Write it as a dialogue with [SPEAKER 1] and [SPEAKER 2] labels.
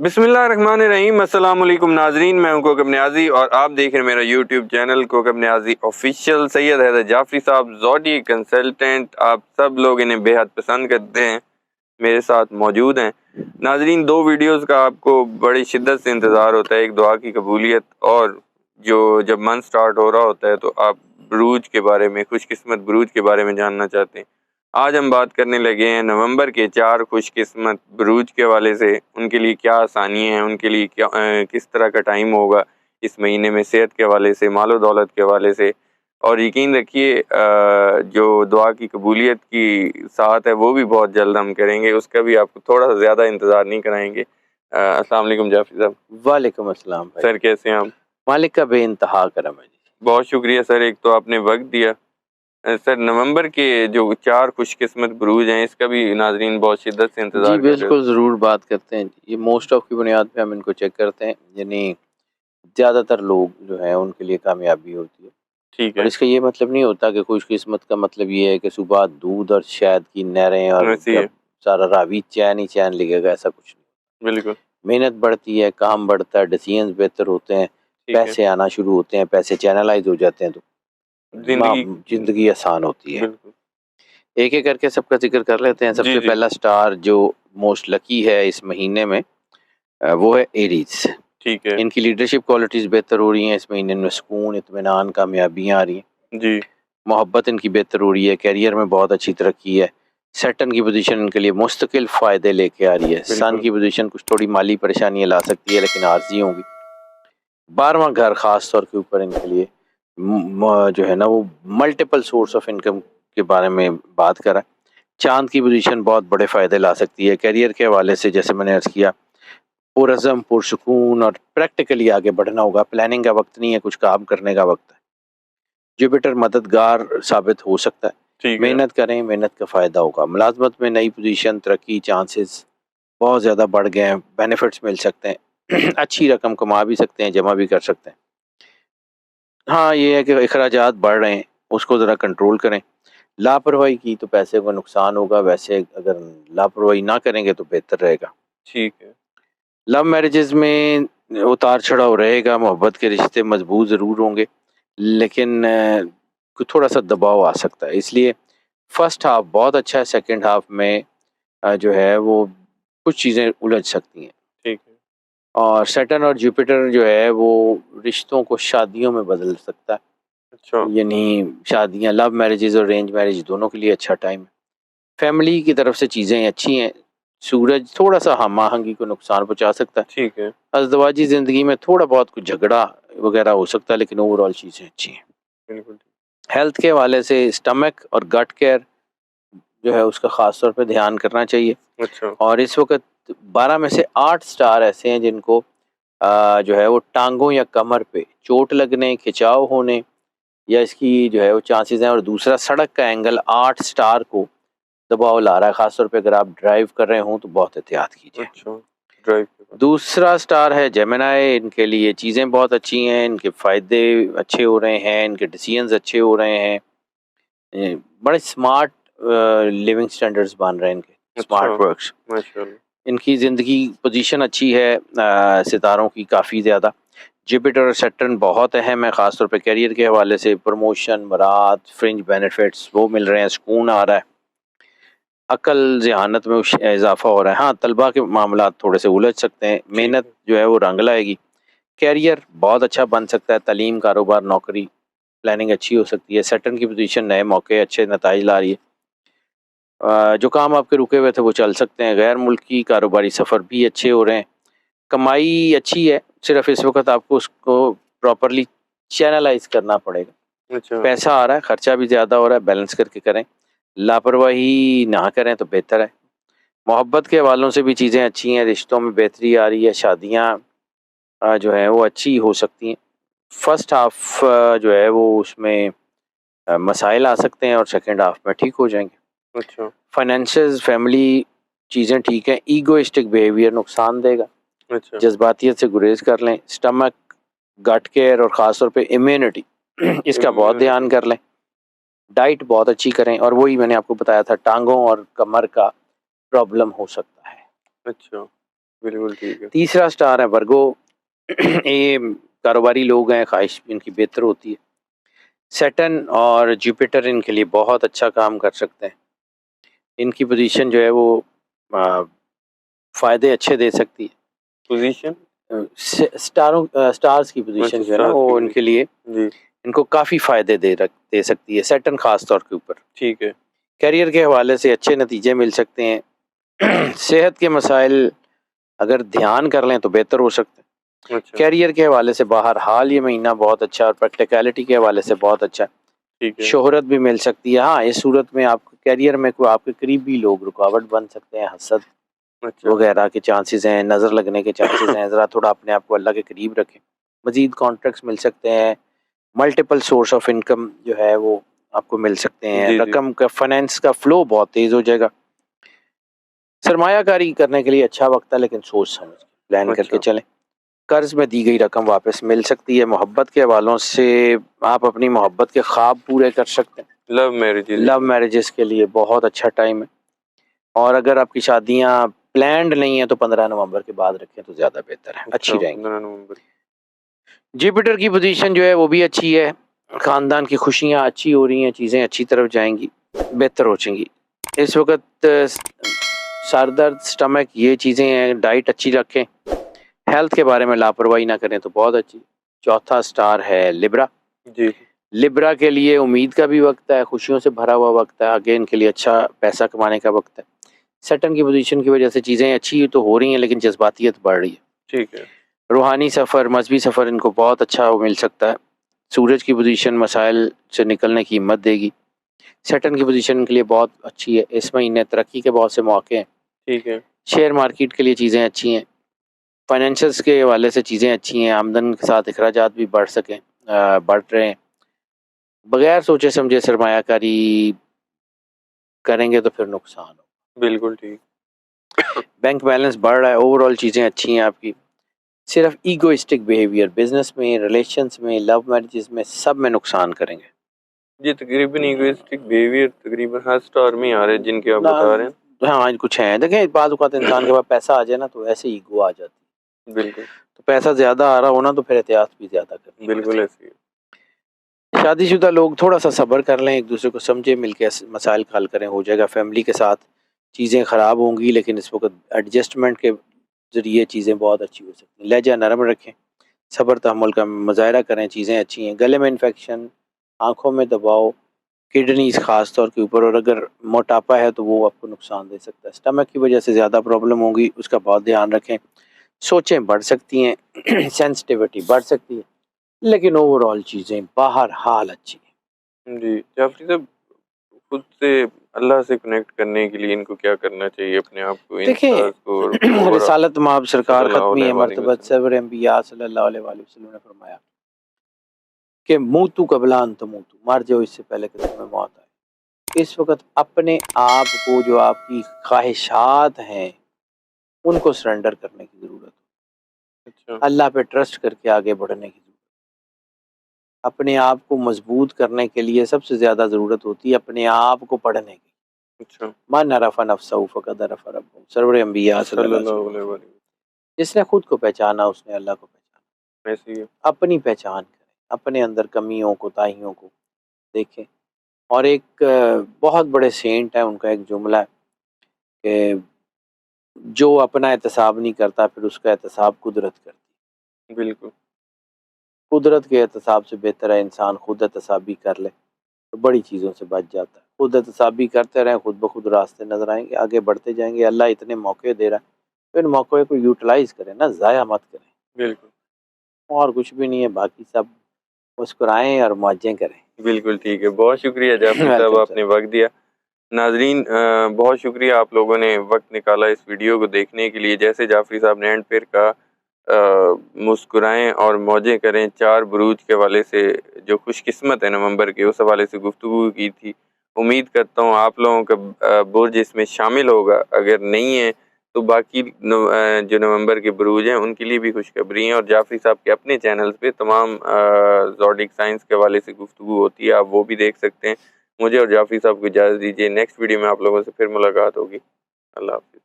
[SPEAKER 1] बिस्मिल्लाहिर्रहमानिर्रहीम। अस्सलाम वालेकुम नाजरीन, मैं हूं कोकब न्याजी और आप देख रहे हैं मेरा YouTube channel Kokab Niazi official. Syed Haider Jafri साहब ज़ोडी कंसल्टेंट, आप सब लोग इन्हें बेहद पसंद करते हैं, मेरे साथ मौजूद हैं। नाजरीन, दो वीडियोस का आपको बड़ी शिद्दत से इंतज़ार होता है, एक दुआ की कबूलियत और जो जब मंथ स्टार्ट हो रहा होता है तो आप बुरूज के बारे में, खुशकिस्मत बुरूज के बारे में जानना चाहते हैं। आज हम बात करने लगे हैं नवंबर के 4 खुशकिस्मत बुरूज के हवाले से। उनके लिए क्या आसानियाँ हैं, उनके लिए क्या किस तरह का टाइम होगा इस महीने में, सेहत के हवाले से, मालो दौलत के हवाले से। और यकीन रखिए जो दुआ की कबूलियत की साथ है वो भी बहुत जल्द हम करेंगे, उसका भी आपको थोड़ा सा ज़्यादा इंतज़ार नहीं कराएंगे। अस्सलाम वालेकुम जाफरी साहब।
[SPEAKER 2] वालेकुम अस्सलाम भाई।
[SPEAKER 1] सर कैसे हैं आप?
[SPEAKER 2] मालिक का बेइंतहा करम है जी।
[SPEAKER 1] बहुत शुक्रिया सर, एक तो आपने वक्त दिया। सर, नवंबर के जो 4 खुशकिस्मत बुरूज हैं इसका भी नाजरीन बहुत शिद्दत से
[SPEAKER 2] जी
[SPEAKER 1] इंतज़ार कर रहे
[SPEAKER 2] बिल्कुल
[SPEAKER 1] होते हैं।
[SPEAKER 2] ज़रूर बात करते हैं। ये मोस्ट ऑफ की बुनियाद पे हम इनको चेक करते हैं, यानी ज़्यादातर लोग जो हैं उनके लिए कामयाबी होती है।
[SPEAKER 1] ठीक
[SPEAKER 2] और
[SPEAKER 1] है,
[SPEAKER 2] इसका ये मतलब नहीं होता कि खुशकिस्मत का मतलब ये है कि सुबह दूध और शहद की नहरें और
[SPEAKER 1] वैसे ही है,
[SPEAKER 2] जब सारा रावी चैन ही चैन लिखेगा, ऐसा कुछ नहीं।
[SPEAKER 1] बिल्कुल,
[SPEAKER 2] मेहनत बढ़ती है, काम बढ़ता है, डिसीजंस बेहतर होते हैं,
[SPEAKER 1] ठीक है।
[SPEAKER 2] पैसे आना शुरू होते हैं, पैसे चैनलाइज़ हो जाते हैं तो
[SPEAKER 1] ज़िंदगी
[SPEAKER 2] ज़िंदगी आसान होती है।
[SPEAKER 1] बिल्कुल।
[SPEAKER 2] एक-एक करके सबका ज़िक्र कर लेते हैं।
[SPEAKER 1] जी,
[SPEAKER 2] सबसे
[SPEAKER 1] जी,
[SPEAKER 2] पहला स्टार जो मोस्ट लकी है इस महीने में वो है एरीज़।
[SPEAKER 1] ठीक है।
[SPEAKER 2] इनकी लीडरशिप क्वालिटीज़ बेहतर हो रही हैं इस महीने में, सुकून, इत्मीनान, कामयाबियाँ आ रही हैं।
[SPEAKER 1] जी,
[SPEAKER 2] मोहब्बत इनकी बेहतर हो रही है, करियर में बहुत अच्छी तरक्की है। सैटर्न की पोज़ीशन इनके लिए मुस्तकिल फ़ायदे लेके आ रही है। सन
[SPEAKER 1] बिल्कुल,
[SPEAKER 2] की पोज़ीशन कुछ थोड़ी माली परेशानियाँ ला सकती है लेकिन आर्ज़ी होंगी। 12वां घर ख़ास तौर के ऊपर इनके लिए जो है ना वो मल्टीपल सोर्स ऑफ इनकम के बारे में बात करा। चाँद की पोज़ीशन बहुत बड़े फ़ायदे ला सकती है। करियर के हवाले से जैसे मैंने अर्ज़ किया, पुरअज़म, पुरसुकून और प्रैक्टिकली आगे बढ़ना होगा। प्लानिंग का वक़्त नहीं है, कुछ काम करने का वक़्त है। जुपिटर मददगार साबित हो सकता है।
[SPEAKER 1] ठीक है।
[SPEAKER 2] मेहनत करें, मेहनत का फ़ायदा होगा। मुलाज़मत में नई पोज़ीशन, तरक्की, चांसेस बहुत ज़्यादा बढ़ गए हैं, बेनिफिट्स मिल सकते हैं। अच्छी रकम कमा भी सकते हैं, जमा भी कर सकते हैं। हाँ, ये है कि अखराजात बढ़ रहे हैं, उसको ज़रा कंट्रोल करें। लापरवाही की तो पैसे को नुकसान होगा, वैसे अगर लापरवाही ना करेंगे तो बेहतर रहेगा।
[SPEAKER 1] ठीक है,
[SPEAKER 2] लव मैरिजेज़ में उतार-चढ़ाव रहेगा, मोहब्बत के रिश्ते मज़बूत ज़रूर होंगे, लेकिन थोड़ा-सा दबाव आ सकता है। इसलिए फर्स्ट हाफ़ बहुत अच्छा है, सेकंड हाफ़ में जो है वो कुछ चीज़ें उलझ सकती हैं।
[SPEAKER 1] ठीक है।
[SPEAKER 2] और सैटर्न और जुपिटर जो है वो रिश्तों को शादियों में बदल सकता है।
[SPEAKER 1] अच्छा,
[SPEAKER 2] यानी शादियाँ, लव मैरिजेज़ और अरेंज मैरिज दोनों के लिए अच्छा टाइम है। फैमिली की तरफ से चीज़ें अच्छी हैं। सूरज थोड़ा-सा हम-आहंगी को नुकसान पहुँचा सकता है।
[SPEAKER 1] ठीक है,
[SPEAKER 2] अज़दवाजी ज़िंदगी में थोड़ा बहुत कुछ झगड़ा वग़ैरह हो सकता है, लेकिन ओवरऑल चीज़ें अच्छी हैं।
[SPEAKER 1] बिल्कुल,
[SPEAKER 2] हेल्थ के हवाले से स्टमक और गट केयर जो है उसका ख़ास तौर पे ध्यान करना चाहिए।
[SPEAKER 1] अच्छा,
[SPEAKER 2] और इस वक़्त 12 में से 8 स्टार ऐसे हैं जिनको जो है वो टाँगों या कमर पे चोट लगने, खिंचाव होने या इसकी जो है वो चांसेस हैं। और दूसरा, सड़क का एंगल 8 स्टार को दबाव ला रहा है, ख़ास तौर पे अगर आप ड्राइव कर रहे हों तो बहुत एहतियात कीजिए।
[SPEAKER 1] अच्छा, ड्राइव के बाद,
[SPEAKER 2] दूसरा स्टार है जेमिनी। इनके लिए चीज़ें बहुत अच्छी हैं, इनके फ़ायदे अच्छे हो रहे हैं, इनके डिसीजंस अच्छे हो रहे हैं। बड़े स्मार्ट लिविंग स्टैंडर्ड्स बन रहे हैं इनके,
[SPEAKER 1] अच्छा,
[SPEAKER 2] स्मार्ट वर्क्स।
[SPEAKER 1] माशाअल्लाह,
[SPEAKER 2] इनकी ज़िंदगी पोजीशन अच्छी है सितारों की काफ़ी ज़्यादा। जुपिटर और सैटर्न बहुत अहम है, ख़ास तौर पे करियर के हवाले से। प्रमोशन, बारात, फ्रिंज बेनिफिट्स वो मिल रहे हैं, सुकून आ रहा है। अक्ल, ज़हानत में इज़ाफ़ा हो रहा है। हाँ, तलबा के मामलात थोड़े से उलझ सकते हैं,
[SPEAKER 1] ठीक
[SPEAKER 2] मेहनत
[SPEAKER 1] है,
[SPEAKER 2] जो है वो रंग लाएगी। करियर बहुत अच्छा बन सकता है, तालीम, कारोबार, नौकरी, प्लानिंग अच्छी हो सकती है। सैटर्न की पोजीशन नए मौके, अच्छे नताइज ला रही है। जो काम आपके रुके हुए थे वो चल सकते हैं। गैर मुल्की कारोबारी सफ़र भी अच्छे हो रहे हैं। कमाई अच्छी है, सिर्फ़ इस वक़्त आपको उसको प्रॉपर्ली चैनलाइज़ करना पड़ेगा।
[SPEAKER 1] अच्छा,
[SPEAKER 2] पैसा आ रहा है, खर्चा भी ज़्यादा हो रहा है, बैलेंस करके करें। लापरवाही ना करें तो बेहतर है। मोहब्बत के हवालों से भी चीज़ें अच्छी हैं, रिश्तों में बेहतरी आ रही है, शादियाँ जो हैं वो अच्छी हो सकती हैं। फर्स्ट हाफ़ जो है वो उसमें मसाइल आ सकते हैं और सेकंड हाफ़ में ठीक हो जाएँगे।
[SPEAKER 1] अच्छा,
[SPEAKER 2] फाइनेंसेस, फैमिली चीज़ें ठीक हैं। ईगोइस्टिक बिहेवियर नुकसान देगा।
[SPEAKER 1] अच्छा,
[SPEAKER 2] जज़्बातियत से गुरेज़ कर लें। स्टमक, गट केयर और ख़ास तौर पे इम्यूनिटी इसका बहुत ध्यान
[SPEAKER 1] इम्यूनिटी,
[SPEAKER 2] कर लें। डाइट बहुत अच्छी करें और वही मैंने आपको बताया था, टाँगों और कमर का प्रॉब्लम हो सकता है।
[SPEAKER 1] अच्छा। बिल्कुल ठीक है।
[SPEAKER 2] तीसरा स्टार है वर्गो। ये कारोबारी लोग हैं, ख्वाहिश इनकी बेहतर होती है। सैटर्न और जुपिटर इनके लिए बहुत अच्छा काम कर सकते हैं। इनकी पोजीशन जो है वो फ़ायदे अच्छे दे सकती है।
[SPEAKER 1] पोजीशन
[SPEAKER 2] स्टार्स की पोजीशन जो है ना वो इनके लिए
[SPEAKER 1] जी
[SPEAKER 2] इनको काफ़ी फ़ायदे दे सकती है, सैटर्न ख़ास तौर के ऊपर।
[SPEAKER 1] ठीक है।
[SPEAKER 2] करियर के हवाले से अच्छे नतीजे मिल सकते हैं। सेहत के मसाइल अगर ध्यान कर लें तो बेहतर हो सकते हैं।
[SPEAKER 1] अच्छा
[SPEAKER 2] करियर के हवाले से बहरहाल ये महीना बहुत अच्छा है और प्रैक्टिकलिटी के हवाले से बहुत अच्छा है।
[SPEAKER 1] ठीक है।
[SPEAKER 2] शोहरत भी मिल सकती है। हाँ, इस सूरत में आपके करियर में कोई आपके करीबी लोग रुकावट बन सकते हैं, हसद
[SPEAKER 1] अच्छा
[SPEAKER 2] वगैरह के चांसेस हैं, नज़र लगने के चांसेस हैं। ज़रा थोड़ा अपने आप को अल्लाह के करीब रखें। मज़ीद कॉन्ट्रैक्ट्स मिल सकते हैं, मल्टीपल सोर्स ऑफ इनकम जो है वो आपको मिल सकते हैं।
[SPEAKER 1] जी जी
[SPEAKER 2] रकम का फाइनेंस का फ्लो बहुत तेज़ हो जाएगा। सरमायाकारी करने के लिए अच्छा वक्त है, लेकिन सोच समझ के प्लान करके
[SPEAKER 1] अच्छा
[SPEAKER 2] चलें। कर्ज में दी गई रकम वापस मिल सकती है। मोहब्बत के हवालों से आप अपनी मोहब्बत के ख्वाब पूरे कर सकते हैं।
[SPEAKER 1] लव मैरिजेस
[SPEAKER 2] लव मैरिजेस के लिए बहुत अच्छा टाइम है। और अगर आपकी शादियां प्लान्ड नहीं है तो 15 नवंबर के बाद रखें तो ज़्यादा बेहतर है, अच्छी
[SPEAKER 1] अच्छा
[SPEAKER 2] रहेंगी।
[SPEAKER 1] 15 नवंबर
[SPEAKER 2] जुपिटर की पोजीशन जो है वो भी अच्छी है। ख़ानदान की खुशियाँ अच्छी हो रही हैं, चीज़ें अच्छी तरफ जाएंगी, बेहतर हो जाएंगी। इस वक्त सर दर्द, स्टमक, ये चीज़ें हैं, डाइट अच्छी रखें। हेल्थ के बारे में लापरवाही ना करें तो बहुत अच्छी। चौथा स्टार है लिब्रा।
[SPEAKER 1] जी
[SPEAKER 2] लिब्रा के लिए उम्मीद का भी वक्त है, खुशियों से भरा हुआ वक्त है, आगे इनके लिए अच्छा पैसा कमाने का वक्त है। सैटर्न की पोजीशन की वजह से चीज़ें अच्छी तो हो रही हैं, लेकिन जज्बातियत बढ़ रही है।
[SPEAKER 1] ठीक है।
[SPEAKER 2] रूहानी सफ़र, मजहबी सफ़र इनको बहुत अच्छा मिल सकता है। सूरज की पोजीशन मसाइल से निकलने की हिम्मत देगी। सैटर्न की पोजीशन इनके लिए बहुत अच्छी है। इस महीने तरक्की के बहुत से मौके हैं।
[SPEAKER 1] ठीक है।
[SPEAKER 2] शेयर मार्केट के लिए चीज़ें अच्छी हैं। फाइनेंशियल्स के हवाले से चीज़ें अच्छी हैं। आमदन के साथ अखराजात भी बढ़ रहे हैं। बगैर सोचे समझे सरमायाकारी करेंगे तो फिर नुकसान हो।
[SPEAKER 1] बिल्कुल ठीक।
[SPEAKER 2] बैंक बैलेंस बढ़ रहा है, ओवरऑल चीज़ें अच्छी हैं आपकी। सिर्फ ईगोइस्टिक बिहेवियर बिजनेस में, रिलेशंस में, लव मैरिजेस में, सब में नुकसान करेंगे।
[SPEAKER 1] जी तकरीबन इगोइस्टिक बिहेवियर तकरीबन हर स्टार में आ रहे हैं जिनके आप
[SPEAKER 2] ना,
[SPEAKER 1] बता रहे हैं।
[SPEAKER 2] हाँ कुछ हैं। देखिए बाज़ औक़ात इंसान के पास पैसा आ जाए ना तो ऐसे ईगो आ जाती है।
[SPEAKER 1] बिल्कुल
[SPEAKER 2] तो पैसा ज़्यादा आ रहा हो ना तो फिर एहतियात भी ज़्यादा करनी पड़ती
[SPEAKER 1] बिल्कुल
[SPEAKER 2] है।
[SPEAKER 1] ऐसी है।
[SPEAKER 2] शादीशुदा लोग थोड़ा सा सब्र कर लें, एक दूसरे को समझे, मिलके मसाइल हल करें, हो जाएगा। फैमिली के साथ चीज़ें ख़राब होंगी, लेकिन इस वक्त एडजस्टमेंट के ज़रिए चीज़ें बहुत अच्छी हो सकती हैं। लहजा नरम रखें, सब्र तहम्मुल का मुज़ाहरा करें, चीज़ें अच्छी हैं। गले में इन्फेक्शन, आँखों में दबाव, किडनीज़ ख़ास तौर के ऊपर, और अगर मोटापा है तो वो आपको नुकसान दे सकता है। स्टमक की वजह से ज़्यादा प्रॉब्लम होगी, उसका बहुत ध्यान रखें। सोचें बढ़ सकती हैं, सेंसिटिविटी बढ़ सकती है, लेकिन ओवरऑल चीज़ें बहरहाल अच्छी हैं।
[SPEAKER 1] जी जाफरी साहब, खुद से अल्लाह से कनेक्ट करने के लिए इनको क्या करना चाहिए अपने आप को, इन
[SPEAKER 2] देखें,
[SPEAKER 1] स्टार्स को और
[SPEAKER 2] रिसालत माब सरकार
[SPEAKER 1] सल्लल्लाहु
[SPEAKER 2] ख़त्मी है
[SPEAKER 1] अलैहि
[SPEAKER 2] मर्तबत
[SPEAKER 1] वसल्लम।
[SPEAKER 2] सबर अंबिया सल्लल्लाहु अलैहि वसल्लम ने फरमाया कि मूतू कबला अन तमूतू, मर जाओ इससे पहले कि तुम्हें मौत आए। इस वक्त अपने आप को, जो आपकी ख्वाहिशात हैं, उनको सरेंडर करने की ज़रूरत है।
[SPEAKER 1] अच्छा
[SPEAKER 2] अल्लाह पे ट्रस्ट करके आगे बढ़ने की ज़रूरत है। अपने आप को मजबूत करने के लिए सबसे ज़्यादा ज़रूरत होती है अपने आप को पढ़ने की।
[SPEAKER 1] अच्छा
[SPEAKER 2] मन अरफ़ा नफ़्सहू फ़क़द अरफ़ा रब्बहू, सरवर अंबिया सल्लल्लाहु अलैहि
[SPEAKER 1] सल्लल्लाहु अलैहि
[SPEAKER 2] वसल्लम।
[SPEAKER 1] वसल्लम।
[SPEAKER 2] जिसने खुद को पहचाना उसने अल्लाह को पहचाना।
[SPEAKER 1] ऐसे ही है।
[SPEAKER 2] अपनी पहचान करें, अपने अंदर कमियों, कोताहियों को देखें। और एक बहुत बड़े सेंट है, उनका एक जुमला है कि जो अपना एहतसाब नहीं करता फिर उसका एहतसाब कुदरत करती।
[SPEAKER 1] बिल्कुल
[SPEAKER 2] कुदरत के एहतसाब से बेहतर है इंसान खुद एहतसाबी कर ले तो बड़ी चीज़ों से बच जाता है। खुद एहतसाबी करते रहें, खुद ब खुद रास्ते नज़र आएंगे, आगे बढ़ते जाएंगे। अल्लाह इतने मौके दे रहा है तो इन मौक़ों को यूटिलाइज़ करें ना, ज़ाया मत करें।
[SPEAKER 1] बिल्कुल
[SPEAKER 2] और कुछ भी नहीं है, बाकी सब मुस्कुराएं और मौजें करें।
[SPEAKER 1] बिल्कुल ठीक है। बहुत शुक्रिया जाफरी साहब,
[SPEAKER 2] वेलकम सर।
[SPEAKER 1] आपने वक्त दिया। नाजरीन बहुत शुक्रिया आप लोगों ने वक्त निकाला इस वीडियो को देखने के लिए। जैसे जाफरी साहब ने एंड पर कहा, मुस्कुराएं और मौजें करें, 4 बुरूज के हवाले से जो खुशकिस्मत है नवंबर के, उस हवाले से गुफ्तगू की थी। उम्मीद करता हूँ आप लोगों का बुर्ज इसमें शामिल होगा। अगर नहीं है तो बाकी जो नवंबर के बुरूज हैं उनके लिए भी खुशखबरी है। और जाफरी साहब के अपने चैनल्स पे तमाम ज़ोडिक साइंस के हवाले से गुफ्तगू होती है, आप वो भी देख सकते हैं। मुझे और जाफरी साहब को इजाज़त दीजिए, नेक्स्ट वीडियो में आप लोगों से फिर मुलाकात होगी। अल्लाह हाफ़िज़।